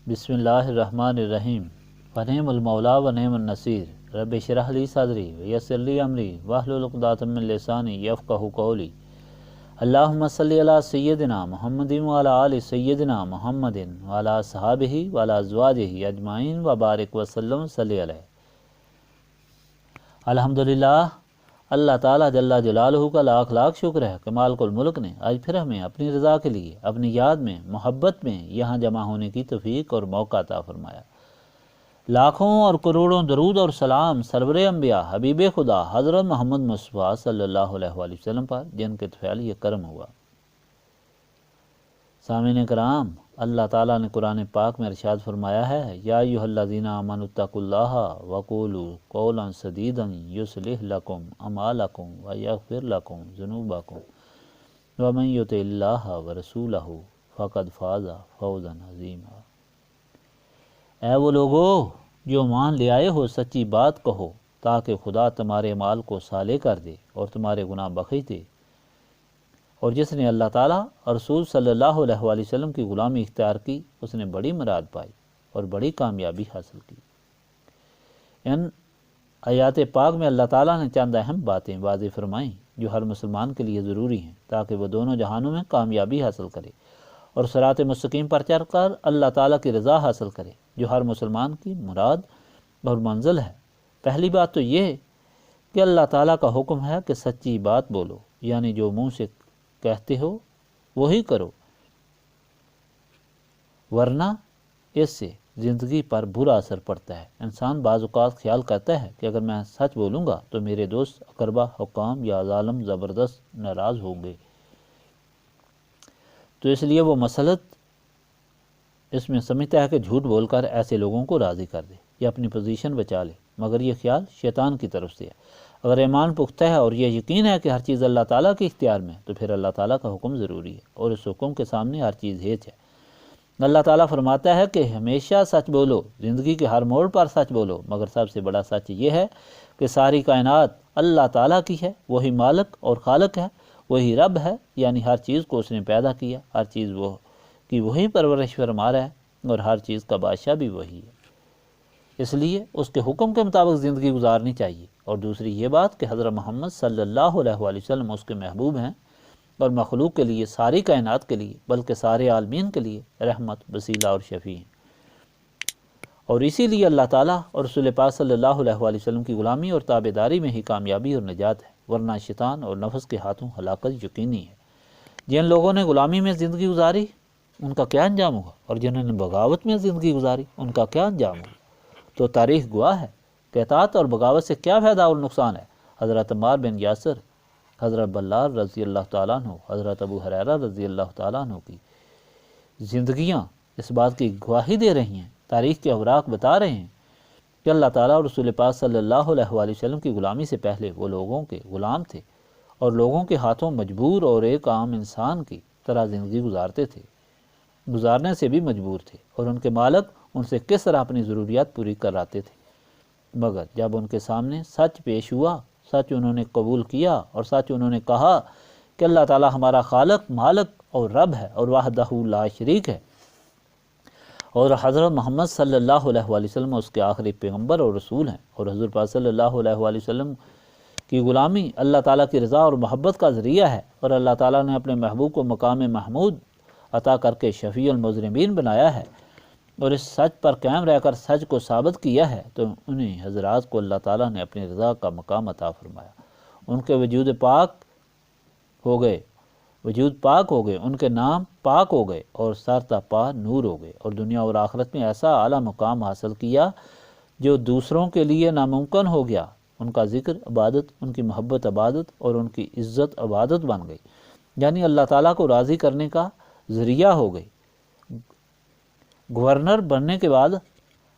بسم اللہ الرحمن الرحیم ونعم المولا ونعم النصیر رب اشرح لی صدری ویسر لی امری واحلل عقدۃ من لسانی یفقہوا قولی اللہم صلی علی سیدنا محمد وعلی آل سیدنا محمد وعلی اصحابہ وعلی ازواجہ اجمعین وبارک وسلم صلی علیہ۔ الحمدللہ، اللہ تعالیٰ جل جلالہ کا لاکھ لاکھ شکر ہے کہ مالک الملک نے آج پھر ہمیں اپنی رضا کے لیے اپنی یاد میں محبت میں یہاں جمع ہونے کی توفیق اور موقع عطا فرمایا۔ لاکھوں اور کروڑوں درود اور سلام سرور انبیاء حبیب خدا حضرت محمد مصطفیٰ صلی اللہ علیہ وآلہ وسلم پر، جن کے طفیل یہ کرم ہوا۔ سامعین کرام، اللہ تعالیٰ نے قرآن پاک میں ارشاد فرمایا ہے، یا ایھا الذین آمنوا اتقوا اللہ وقولوا قولا سدیدا یصلح لکم اعمالکم ویغفر لکم ذنوبکم ومن یطع اللہ ورسولہ فقد فاز فوزا عظیما۔ اے وہ لوگو جو مان لے آئے ہو، سچی بات کہو تاکہ خدا تمہارے اعمال کو صالح کر دے اور تمہارے گناہ بخش دے۔ اور جس نے اللہ تعالیٰ اور رسول صلی اللہ علیہ وآلہ وسلم کی غلامی اختیار کی، اس نے بڑی مراد پائی اور بڑی کامیابی حاصل کی۔ ان آیات پاک میں اللہ تعالیٰ نے چند اہم باتیں واضح فرمائیں جو ہر مسلمان کے لیے ضروری ہیں تاکہ وہ دونوں جہانوں میں کامیابی حاصل کرے اور صراط مستقیم پر چل کر اللہ تعالیٰ کی رضا حاصل کرے، جو ہر مسلمان کی مراد اور منزل ہے۔ پہلی بات تو یہ کہ اللہ تعالیٰ کا حکم ہے کہ سچی بات بولو، یعنی جو منہ سے کہتے ہو وہی کرو، ورنہ اس سے زندگی پر برا اثر پڑتا ہے۔ انسان بعض اوقات خیال کرتا ہے کہ اگر میں سچ بولوں گا تو میرے دوست، اقربا، حکام یا ظالم زبردست ناراض ہوں گے، تو اس لیے وہ مسلط اس میں سمجھتا ہے کہ جھوٹ بول کر ایسے لوگوں کو راضی کر دے یا اپنی پوزیشن بچا لے، مگر یہ خیال شیطان کی طرف سے ہے۔ اگر ایمان پختہ ہے اور یہ یقین ہے کہ ہر چیز اللہ تعالیٰ کے اختیار میں، تو پھر اللہ تعالیٰ کا حکم ضروری ہے اور اس حکم کے سامنے ہر چیز ہیچ ہے۔ اللہ تعالیٰ فرماتا ہے کہ ہمیشہ سچ بولو، زندگی کے ہر موڑ پر سچ بولو، مگر سب سے بڑا سچ یہ ہے کہ ساری کائنات اللہ تعالیٰ کی ہے، وہی مالک اور خالق ہے، وہی رب ہے، یعنی ہر چیز کو اس نے پیدا کیا، ہر چیز وہ کی وہی پرورش فرما رہا ہے اور ہر چیز کا بادشاہ بھی وہی ہے۔ اس لیے اس کے حکم کے مطابق زندگی گزارنی چاہیے۔ اور دوسری یہ بات کہ حضرت محمد صلی اللہ علیہ وآلہ وسلم اس کے محبوب ہیں اور مخلوق کے لیے، ساری کائنات کے لیے، بلکہ سارے عالمین کے لیے رحمت، وسیلہ اور شفیع ہیں۔ اور اسی لیے اللہ تعالیٰ اور رسول پاک صلی اللہ علیہ وآلہ وسلم کی غلامی اور تابعداری میں ہی کامیابی اور نجات ہے، ورنہ شیطان اور نفس کے ہاتھوں ہلاکت یقینی ہے۔ جن لوگوں نے غلامی میں زندگی گزاری ان کا کیا انجام ہوگا، اور جنہوں نے بغاوت میں زندگی گزاری ان کا کیا انجام ہوگا؟ تو تاریخ گواہ ہے کہ اطاعت اور بغاوت سے کیا فائدہ اور نقصان ہے۔ حضرت عمار بن یاسر، حضرت بلال رضی اللہ تعالیٰ عنہ، حضرت ابو ہریرہ رضی اللہ تعالیٰ عنہ کی زندگیاں اس بات کی گواہی دے رہی ہیں، تاریخ کے اوراق بتا رہے ہیں کہ اللہ تعالیٰ اور رسول پاک صلی اللہ علیہ وآلہ وسلم کی غلامی سے پہلے وہ لوگوں کے غلام تھے اور لوگوں کے ہاتھوں مجبور اور ایک عام انسان کی طرح زندگی گزارتے تھے، گزارنے سے بھی مجبور تھے، اور ان کے مالک ان سے کس طرح اپنی ضروریات پوری کراتے تھے۔ مگر جب ان کے سامنے سچ پیش ہوا، سچ انہوں نے قبول کیا اور سچ انہوں نے کہا کہ اللہ تعالیٰ ہمارا خالق، مالک اور رب ہے اور وحدہ لا شریک ہے، اور حضرت محمد صلی اللہ علیہ وآلہ وسلم اس کے آخری پیغمبر اور رسول ہیں، اور حضور پاک صلی اللہ علیہ وآلہ وسلم کی غلامی اللہ تعالیٰ کی رضا اور محبت کا ذریعہ ہے، اور اللہ تعالیٰ نے اپنے محبوب کو مقام محمود عطا کر کے شفیع المذنبین بنایا ہے اور اس سچ پر قائم رہ کر سچ کو ثابت کیا ہے، تو انہیں حضرات کو اللہ تعالیٰ نے اپنی رضا کا مقام عطا فرمایا۔ ان کے وجود پاک ہو گئے، ان کے نام پاک ہو گئے اور سر تا پا نور ہو گئے، اور دنیا اور آخرت میں ایسا اعلیٰ مقام حاصل کیا جو دوسروں کے لیے ناممکن ہو گیا۔ ان کا ذکر عبادت، ان کی محبت عبادت اور ان کی عزت عبادت بن گئی، یعنی اللہ تعالیٰ کو راضی کرنے کا ذریعہ ہو گئی۔ گورنر بننے کے بعد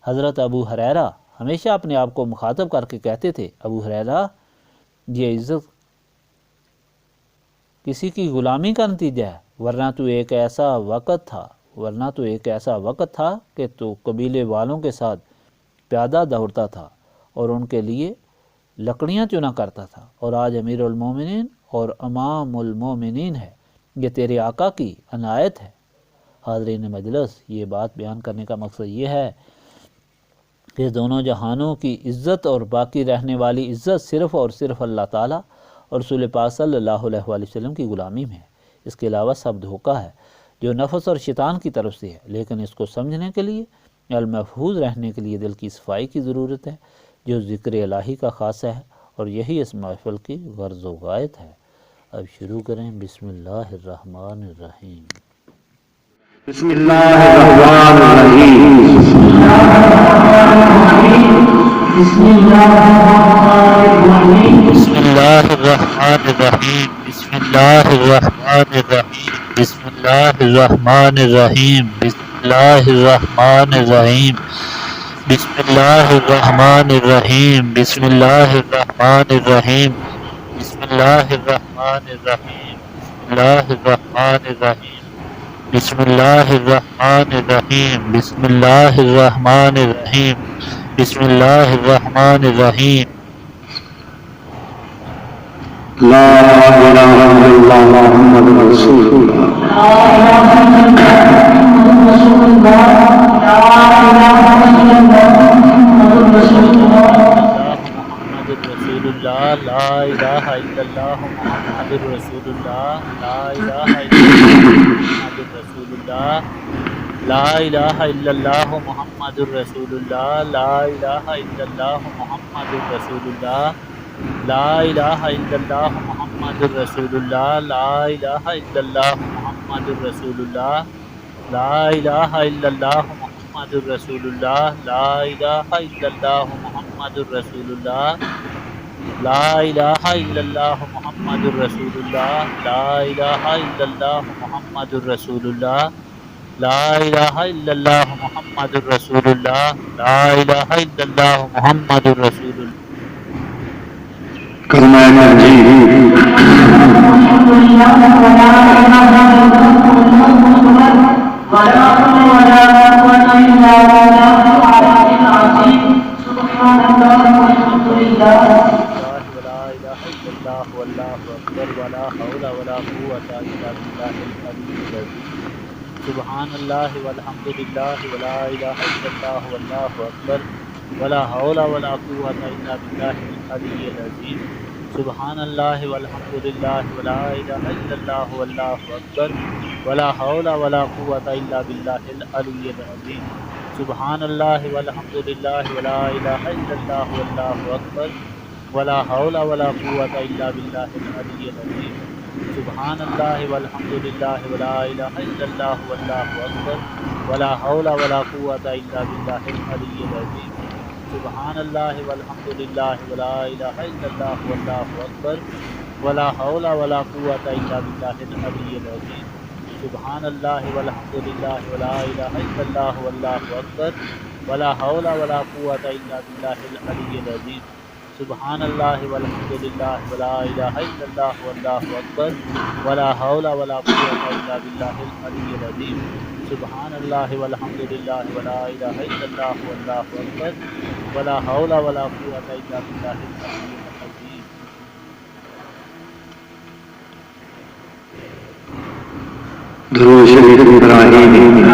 حضرت ابو ہریرہ ہمیشہ اپنے آپ کو مخاطب کر کے کہتے تھے، ابو ہریرہ، یہ عزت کسی کی غلامی کا نتیجہ ہے، ورنہ تو ایک ایسا وقت تھا کہ تو قبیلے والوں کے ساتھ پیادہ دوڑتا تھا اور ان کے لیے لکڑیاں چنا کرتا تھا، اور آج امیر المومنین اور امام المومنین ہے۔ یہ تیرے آقا کی عنایت ہے۔ حاضرین مجلس، یہ بات بیان کرنے کا مقصد یہ ہے کہ دونوں جہانوں کی عزت اور باقی رہنے والی عزت صرف اور صرف اللہ تعالیٰ اور رسول پاک صلی اللہ علیہ وآلہ وسلم کی غلامی میں ہے۔ اس کے علاوہ سب دھوکہ ہے جو نفس اور شیطان کی طرف سے ہے، لیکن اس کو سمجھنے کے لیے، المحفوظ رہنے کے لیے دل کی صفائی کی ضرورت ہے، جو ذکر الہی کا خاصہ ہے، اور یہی اس محفل کی غرض و غایت ہے۔ اب شروع کریں۔ بسم اللہ الرحمن الرحیم۔ بسم اللہ الرحمن الرحیم۔ بسم اللہ الرحمن الرحیم۔ بسم اللہ الرحمن الرحیم۔ بسم اللہ الرحمن الرحیم۔ بسم اللہ الرحمن الرحیم۔ بسم اللہ الرحمن الرحیم۔ بسم اللہ الرحمن الرحیم۔ بسم اللہ الرحمن الرحیم۔ بسم اللہ الرحمن الرحیم۔ بسم اللہ الرحمن الرحیم۔ بسم اللہ الرحمن الرحیم۔ لا الہ الا اللہ محمد رسول اللہ۔ لا الہ الا اللہ محمد رسول اللہ۔ لا الہ الا اللہ محمد رسول اللہ۔ لا الہ الا اللہ محمد رسول اللہ۔ لا الہ الا اللہ محمد رسول اللہ۔ لا الہ الا اللہ محمد رسول اللہ۔ لا الہ الا اللہ محمد رسول اللہ۔ لا الہ الا اللہ محمد رسول اللہ۔ لا الہ الا اللہ محمد رسول اللہ۔ لا الہ الا اللہ محمد رسول اللہ۔ لا الہ الا اللہ محمد رسول اللہ۔ لا الہ الا اللہ محمد رسول اللہ۔ کلمہ تنزیل۔ سبحان اللہ والحمد للہ ولا الہ الا اللہ واللہ اکبر ولا حول ولا قوة الا باللہ العلی العظیم۔ سبحان اللہ والحمد للہ ولا الہ الا اللہ واللہ اکبر ولا حول ولا قوة الا باللہ العلی العظیم۔ سبحان اللہ والحمد للہ ولا الہ الا اللہ واللہ اکبر ولا حول ولا قوة الا باللہ العلی العظیم۔ سبحان اللہ والحمد للہ ولا الہ الا اللہ واللہ اکبر ولا حول ولا قوة الا باللہ العلی العظیم۔ سبحان اللہ والحمد للہ ولا الہ الا اللہ واللہ اکبر ولا حول ولا قوة الا باللہ العلی العظیم۔ سبحان اللہ والحمد للہ ولا الہ الا اللہ واللہ اکبر ولا حول ولا قوة الا باللہ العلی العظیم۔ سبحان اللہ والحمد للہ ولا الہ الا اللہ واللہ اکبر ولا حول ولا قوة الا باللہ العلی العظیم۔ سبحان اللہ والحمد للہ ولا الہ الا اللہ واللہ اکبر ولا حول ولا قوة الا باللہ العلی العظیم۔ درود شریف ابراہیمی۔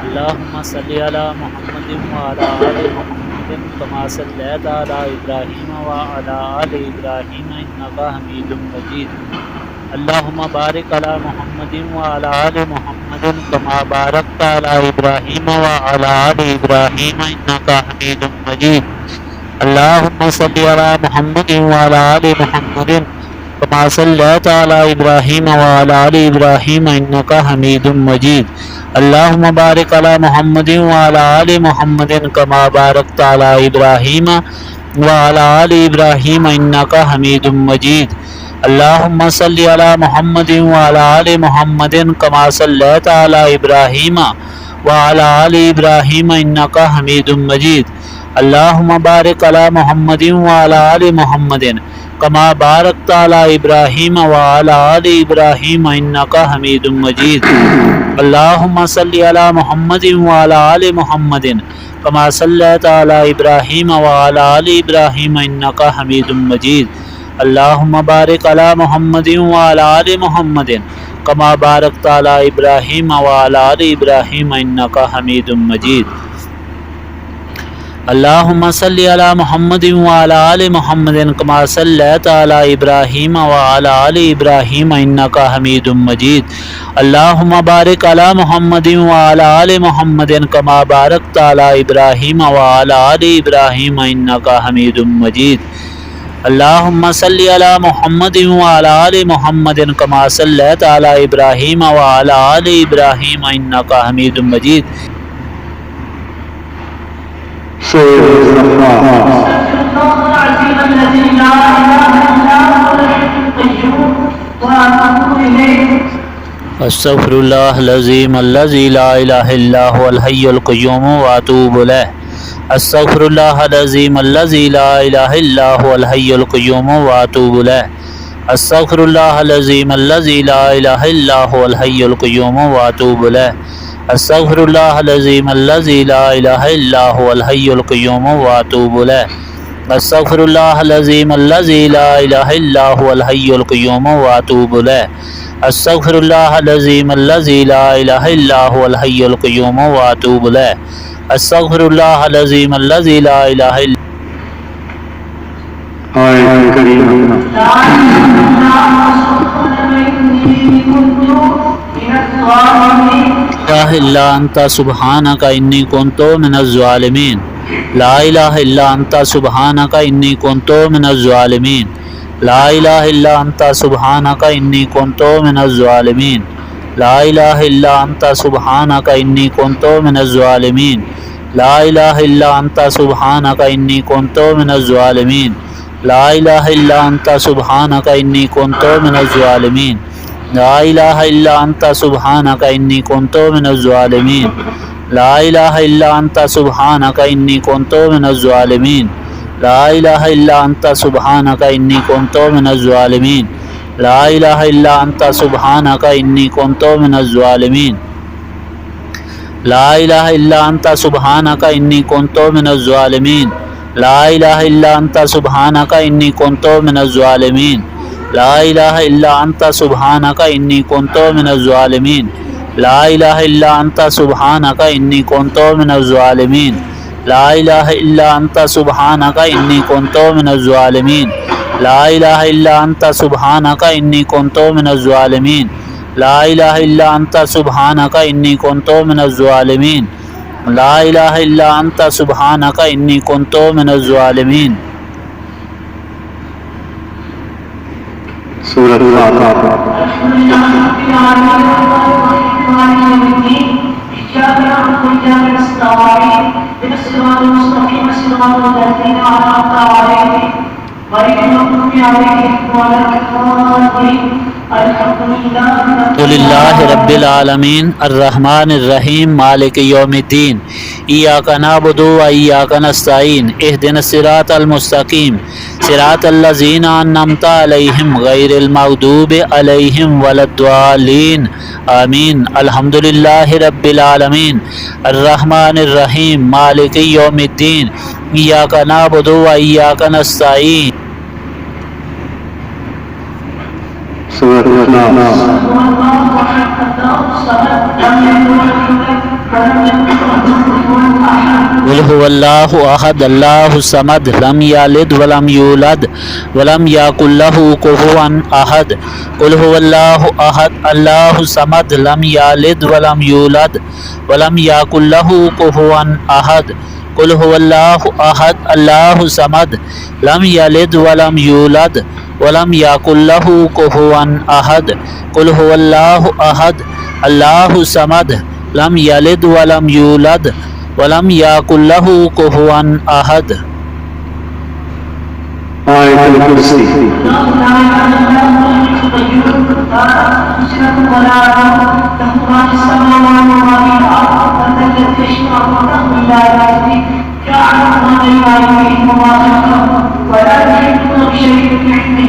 اللہم صلی علی محمد وعلی آل محمد کما صلیت علی ابراہیم وعلی آل ابراہیم انکا حمید مجید۔ اللہم بارک علی محمد وعلی آل محمد کما بارکت علی ابراہیم وعلی آل ابراہیم انکا حمید مجید۔ اللہم صلی علی محمد وعلی آل محمد کما صلیت علی ابراہیم وعلی آل ابراہیم انکا حمید مجید۔ اللہم بارک علی محمد وعلی آل محمد کما بارکت علی ابراہیم وعلی آل ابراہیم انکا حمید مجید۔ اللہم صلی علی محمد وعلی آل محمد کما صلیت علی ابراہیم وعلی آل ابراہیم انکا حمید مجید۔ اللہم بارک علی محمد وعلی آل محمد كما باركت على إبراهيم وعلى آل إبراهيم إنك حميد مجيد اللهم صل على محمد وعلى آل محمد كما صليت على إبراهيم وعلى آل إبراهيم إنك حميد مجيد اللهم بارك على محمد وعلى آل محمد كما باركت على إبراهيم وعلى آل إبراهيم إنك حميد مجيد اللهم صل على محمد وعلى آل محمد كما صليت على إبراهيم وعلى آل إبراهيم إنك حميد مجيد اللهم بارك على محمد وعلى آل محمد كما باركت على إبراهيم وعلى آل إبراهيم إنك حميد مجيد اللهم صل على محمد وعلى آل محمد كما صليت على إبراهيم وعلى آل إبراهيم إنك حميد مجيد استغفر الله العظيم الذي لا إله إلا هو الحي القيوم وأتوب إليه استغفر الله العظيم الذي لا إله إلا هو الحي القيوم وأتوب إليه استغفر الله العظيم الذي لا إله إلا هو الحي القيوم وأتوب إليه استغفر الله العظيم الذي لا إله إلا هو الحي القيوم وأتوب إليه استغفر الله العظيم الذي لا إله إلا هو الحي القيوم وأتوب إليه استغفر الله العظيم الذي لا إله إلا هو الحي القيوم وأتوب إليه استغفر الله العظيم الذي لا إله إلا لا إله إلا أنت سبحانك إني كنت من الظالمين لا إله إلا أنت سبحانك إني كنت من الظالمين لا إله إلا أنت سبحانك إني كنت من الظالمين لا إله إلا أنت سبحانك إني كنت من الظالمين لا إله إلا أنت سبحانك إني كنت من الظالمين لا إله إلا أنت سبحانك إني كنت من الظالمين لا إله إلا أنت سبحانك إني كنت من الظالمين لا إله إلا أنت سبحانك إني كنت من الظالمين لا إله إلا أنت سبحانك إني كنت من الظالمين لا إله إلا أنت سبحانك إني كنت من الظالمين لا إله إلا أنت سبحانك إني كنت من الظالمين لا إله إلا أنت سبحانك إني كنت من الظالمين لا إله إلا أنت سبحانك إني كنت من الظالمين لا إله إلا أنت سبحانك إني كنت من الظالمين لا إله إلا أنت سبحانك إني كنت من الظالمين لا إله إلا أنت سبحانك إني كنت من الظالمين لا إله إلا أنت سبحانك إني كنت من الظالمين لا إله إلا أنت سبحانك إني كنت من الظالمين سورة الفاتحة لله رب العالمين الرحمن الرحيم مالك يوم الدين إياك نعبد وإياك نستعين اهدنا الصراط المستقيم صراط الذين أنعمت عليهم غير المغضوب عليهم ولا الضالين آمين الحمد لله رب العالمين الرحمن الرحيم مالك يوم الدين إياك نعبد وإياك نستعين سورة الناس قل هو الله أحد الله الصمد لم يلد ولم يولد ولم يكن له كفوا أحد قل هو الله أحد الله الصمد لم يلد ولم يولد ولم يكن له كفوا أحد قل هو الله أحد الله الصمد لم يلد ولم يولد ولم يكن له كفوا أحد قل هو الله أحد الله الصمد لم يلد ولم يولد ولم يكن له كفوا أحد آية الكرسي ولا يحيطون بشيء من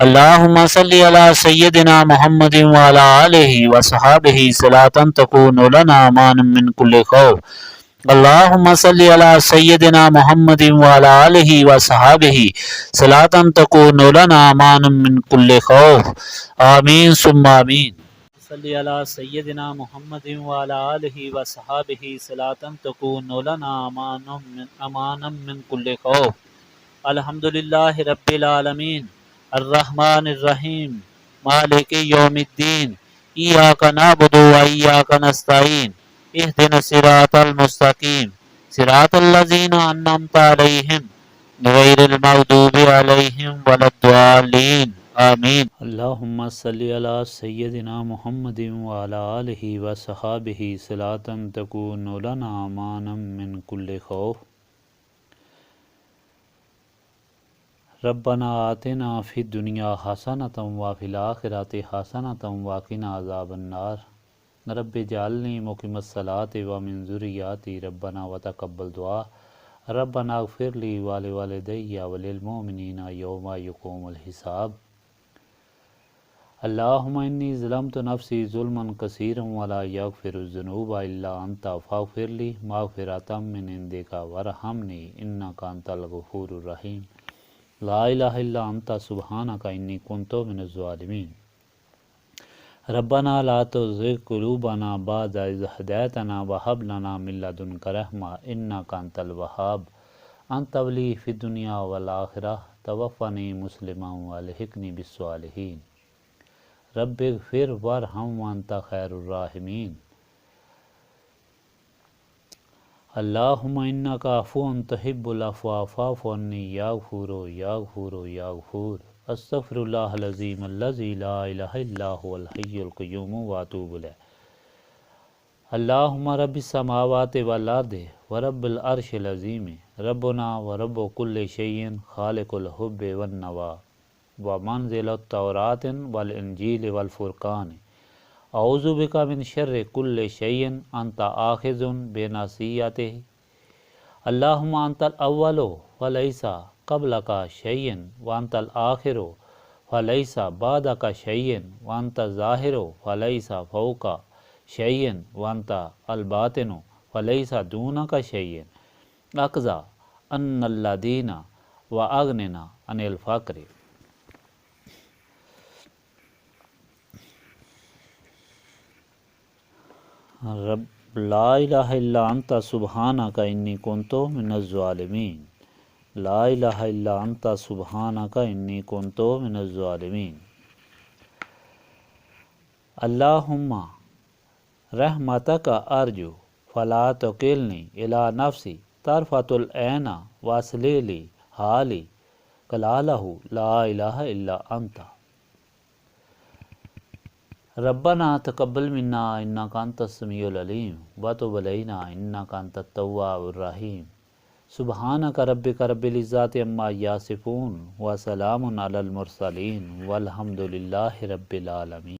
اللہم صلی علی سیدنا محمد وعلی آلہ وصحابہ صلاۃ تکون لنا امان من کل خوف اللہم صلی علی سیدنا محمد وعلی آلہ وصحابہ صلاۃ تکون لنا امان من کل خوف آمین ثم آمین صلی علی سیدنا محمد وعلی آلہ وصحابہ صلاۃ تکون لنا امان من کل خوف الحمدللہ رب العالمین الرحمن الرحیم مالک یوم الدین ایاک نعبد و ایاک نستعین اہدنا الصراط المستقیم صراط الذین انعمت علیہم غیر المغضوب علیہم ولا الضالین آمین اللہم صلی علی سیدنا محمد وعلی آلہ وصحابہ صلاۃ تکون لنا امانا من کل خوف ربنا آتنا فی الدنیا حسنۃ وفی الآخرۃ حسنۃ وقنا عذاب النار رب اجعلنی مقیم الصلاۃ ومن ذریاتی ربنا وتقبل دعا ربنا اغفر لی ولوالدی وللمؤمنین یوم یقوم الحساب اللہم انی ظلمت نفسی ظلما کثیرا ولا یغفر الذنوب الا انت فاغفر لی مغفرۃ من عندک وارحمنی انک انت الغفور الرحیم لا الہ الا انت سبحانک انی کنت من الظالمین ربنا لا تزغ قلوبنا بعد اذ ہدیتنا وہب لنا من لدنک رحمۃ انک انت الوہاب انت ولی فی الدنیا والآخرہ توفنی مسلما والحقنی بالصالحین رب اغفر وارحم وانت خیر الراحمین اللہم انک عفو تحب العفو فاعف عنی یا غفور یا غفور یا غفور استغفر اللہ العظیم الذی لا الہ الا هو الحی القیوم واتوب الیہ اللہم رب السماوات والارض ورب العرش العظیم ربنا ورب کل شیء خالق الحب والنوا ومنزل التوراۃ والانجیل والفرقان اعوذ بک من شر کل شیء انت آخذ بناصیتہ اللہم انت الاول فلیس قبلک شیء وانت الآخر فلیس بعدک شیء وانت الظاہر فلیس فوقک شیء وانت الباطن فلیس دونک شیء اقضی عنا الدین واغننا عن الفقر رب لا الہ الا انت سبحانک انی کنت من الظالمین لا الہ الا انت سبحانک انی کنت من الظالمین اللہم رحمتک ارجو فلا تکلنی الی نفسی طرفۃ العین واصلح لی حالی کلالہ لا الہ الا انت ربنا تقبل منا انک انت السمیع العلیم وتب علینا انک انت التواب الرحیم سبحانک ربک رب العزۃ عما یصفون وسلام علی المرسلین والحمد للہ رب العالمین